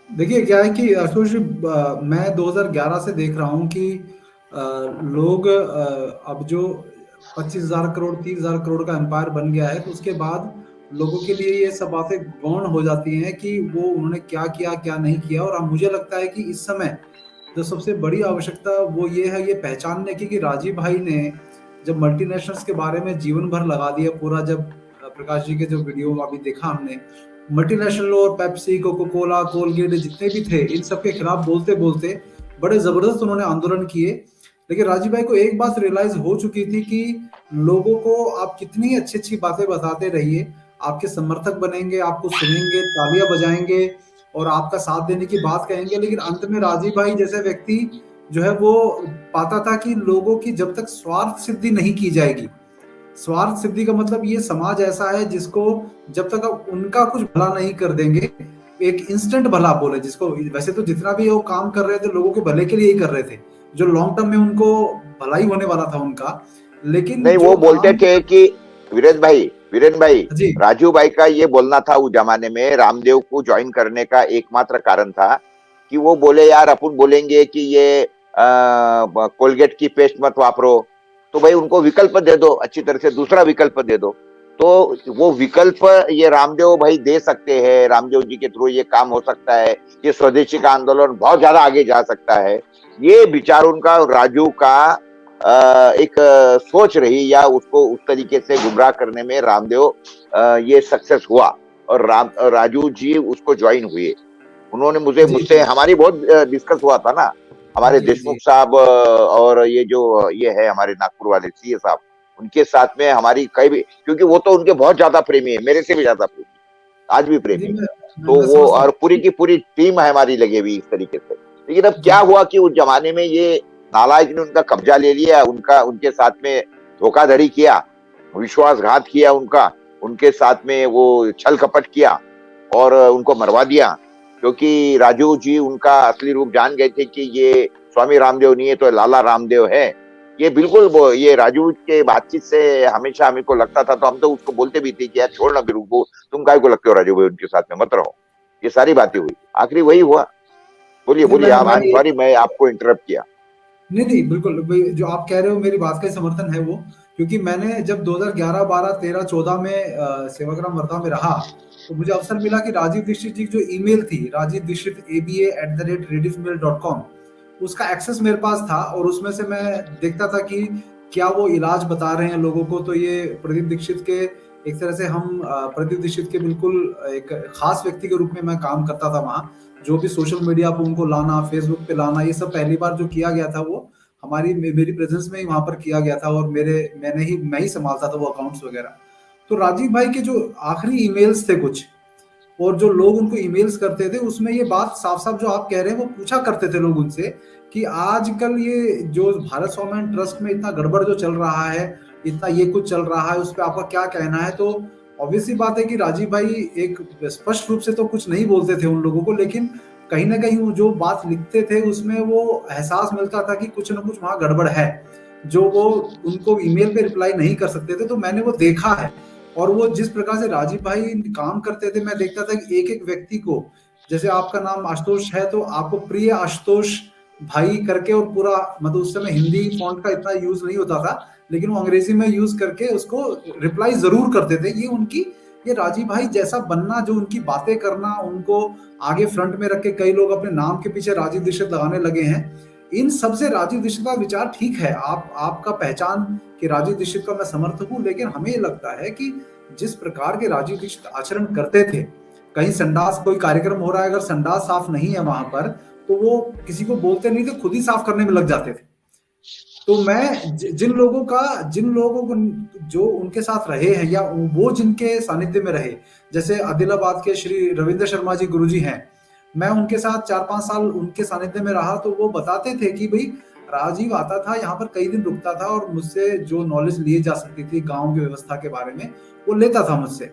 देखिए क्या है कि आशुतोष जी, मैं 2011 से देख रहा हूँ कि लोग अब जो 25,000 करोड़ 30,000 करोड़ का एम्पायर बन गया है, तो उसके बाद लोगों के लिए ये सब बातें गौण हो जाती हैं कि वो उन्होंने क्या किया क्या नहीं किया। और अब मुझे लगता है कि इस समय जो सबसे बड़ी आवश्यकता वो ये है, ये पहचानने की कि राजीव भाई ने जब मल्टीनेशनल्स के बारे में जीवन भर लगा दिया पूरा, जब प्रकाश जी के जो वीडियो अभी देखा हमने, मल्टीनेशनल और पेप्सी कोको कोला कोलगेट जितने भी थे इन सब के खिलाफ बोलते बोलते बड़े जबरदस्त उन्होंने आंदोलन किए। लेकिन राजीव भाई को एक बात रियलाइज हो चुकी थी कि लोगों को आप कितनी अच्छी अच्छी बातें बताते रहिए, आपके समर्थक बनेंगे, आपको सुनेंगे, तालियां बजाएंगे और आपका साथ देने की बात कहेंगे, लेकिन अंत में राजीव भाई जैसे व्यक्ति जो है वो पाता था कि लोगों की जब तक स्वार्थ सिद्धि नहीं की जाएगी, स्वार्थ सिद्धि का मतलब ये समाज ऐसा है जिसको जब तक आप उनका कुछ भला नहीं कर देंगे, एक इंस्टेंट भला बोले जिसको, वैसे तो जितना भी वो काम कर रहे थे लोगों के भले के लिए ही कर रहे थे, जो लॉन्ग टर्म में उनको भलाई होने वाला था उनका, लेकिन नहीं, जो वो बोलते काम। थे कि वीरेन भाई जी राजू भाई का ये बोलना था उस जमाने में रामदेव को ज्वाइन करने का एकमात्र कारण था कि वो बोले यार अपन बोलेंगे कि ये कोलगेट की पेस्ट मत वापरो, तो भाई उनको विकल्प दे दो, अच्छी तरह से दूसरा विकल्प दे दो। तो वो विकल्प ये रामदेव भाई दे सकते हैं, रामदेव जी के थ्रू ये काम हो सकता है, ये स्वदेशी का आंदोलन बहुत ज्यादा आगे जा सकता है। ये विचार उनका, राजू का एक सोच रही, या उसको उस तरीके से गुमराह करने में रामदेव ये सक्सेस हुआ, और राजू जी उसको ज्वाइन हुए। उन्होंने जी मुझसे जी हमारी बहुत डिस्कस हुआ था ना, हमारे जी जी देशमुख साहब और ये जो ये है हमारे नागपुर वाले सीए साहब, उनके साथ में हमारी कई भी, क्योंकि वो तो उनके बहुत ज्यादा प्रेमी है, मेरे से भी ज्यादा प्रेमी, आज भी जी प्रेमी। तो मैं वो समझ और सकता पूरी हूँ। की पूरी टीम है हमारी लगी हुई इस तरीके से। लेकिन अब जी क्या हुआ कि उस जमाने में ये नालायक ने उनका कब्जा ले लिया, उनका उनके साथ में धोखाधड़ी किया, विश्वासघात किया उनका, उनके साथ में वो छल कपट किया और उनको मरवा दिया। क्योंकि राजू जी उनका असली रूप जान गए थे कि ये स्वामी रामदेव नहीं है तो लाला रामदेव है। ये बिल्कुल ये राजू के बातचीत से हमेशा हमें को लगता था, तो हम तो उसको बोलते भी थे कि यार छोड़ ना फिर उनको, तुम काय को लगते हो राजू भाई उनके साथ में मत रहो। ये सारी बातें हुई, आखिरी वही हुआ। बोलिए नहीं बोलिए, आप, आई एम मैं सॉरी मैं आपको इंटरप्ट किया। नहीं नहीं बिल्कुल जो आप कह रहे हो मेरी बात का ही समर्थन है वो, क्योंकि मैंने जब 2011 12 13 14 में सेवाग्राम वर्धा में रहा, तो मुझे अवसर मिला कि राजीव दीक्षित जी की जो ईमेल थी, राजीव दीक्षित aba@rediffmail.com, उसका एक्सेस मेरे पास था और उसमें से मैं देखता था कि क्या वो इलाज बता रहे हैं लोगों को। तो ये प्रदीप दीक्षित के एक तरह से हम प्रदीप दीक्षित के बिल्कुल एक खास व्यक्ति के रूप में मैं काम करता था वहाँ। जो भी सोशल मीडिया पे उनको लाना, फेसबुक पे लाना, ये सब पहली बार जो किया गया था वो मेरी प्रेजेंस में ही वहां पर किया गया था, और मैं ही संभालता था वो अकाउंट्स वगैरह। तो राजीव भाई के जो आखिरी ईमेल्स थे कुछ, और जो लोग उनको ईमेल्स करते थे उसमें ये बात साफ साफ जो आप कह रहे हैं वो पूछा करते थे लोग उनसे कि आजकल ये जो भारत सोमैन ट्रस्ट में इतना गड़बड़ जो चल रहा है, इतना ये कुछ चल रहा है, उस पर आपका क्या कहना है। तो ऑब्वियसली बात है कि राजीव भाई एक स्पष्ट रूप से तो कुछ नहीं बोलते थे उन लोगों को, लेकिन कहीं ना कहीं वो जो बात लिखते थे उसमें वो एहसास मिलता था कि कुछ ना कुछ वहां गड़बड़ है, जो वो उनको ईमेल पे रिप्लाई नहीं कर सकते थे। तो मैंने वो देखा है, और वो जिस प्रकार से राजीव भाई काम करते थे, मैं देखता था कि एक एक व्यक्ति को, जैसे आपका नाम आशुतोष है तो आपको प्रिय आशुतोष भाई करके, और पूरा मतलब उस समय हिंदी फॉन्ट का इतना यूज नहीं होता था, लेकिन वो अंग्रेजी में यूज करके उसको रिप्लाई जरूर करते थे। ये उनकी, ये राजीव भाई जैसा बनना, जो उनकी बातें करना, उनको आगे फ्रंट में रख के कई लोग अपने नाम के पीछे राजीव दीक्षित लगाने लगे हैं। इन सबसे राजीव दीक्षित का विचार ठीक है, आपका पहचान कि राजीव दीक्षित का मैं समर्थक हूं, लेकिन हमें ये लगता है कि जिस प्रकार के राजीव दीक्षित आचरण करते थे, कहीं संडास कोई कार्यक्रम हो रहा है, अगर संडास साफ नहीं है वहां पर, तो वो किसी को बोलते नहीं थे, खुद ही साफ करने में लग जाते थे। तो मैं जिन लोगों को जो उनके साथ रहे हैं, या वो जिनके सानिध्य में रहे, जैसे आदिलाबाद के श्री रविंद्र शर्मा जी गुरुजी हैं, मैं उनके साथ 4-5 साल उनके सानिध्य में रहा, तो वो बताते थे कि भाई राजीव आता था यहाँ पर, कई दिन रुकता था और मुझसे जो नॉलेज लिए जा सकती थी गांव की व्यवस्था के बारे में वो लेता था मुझसे।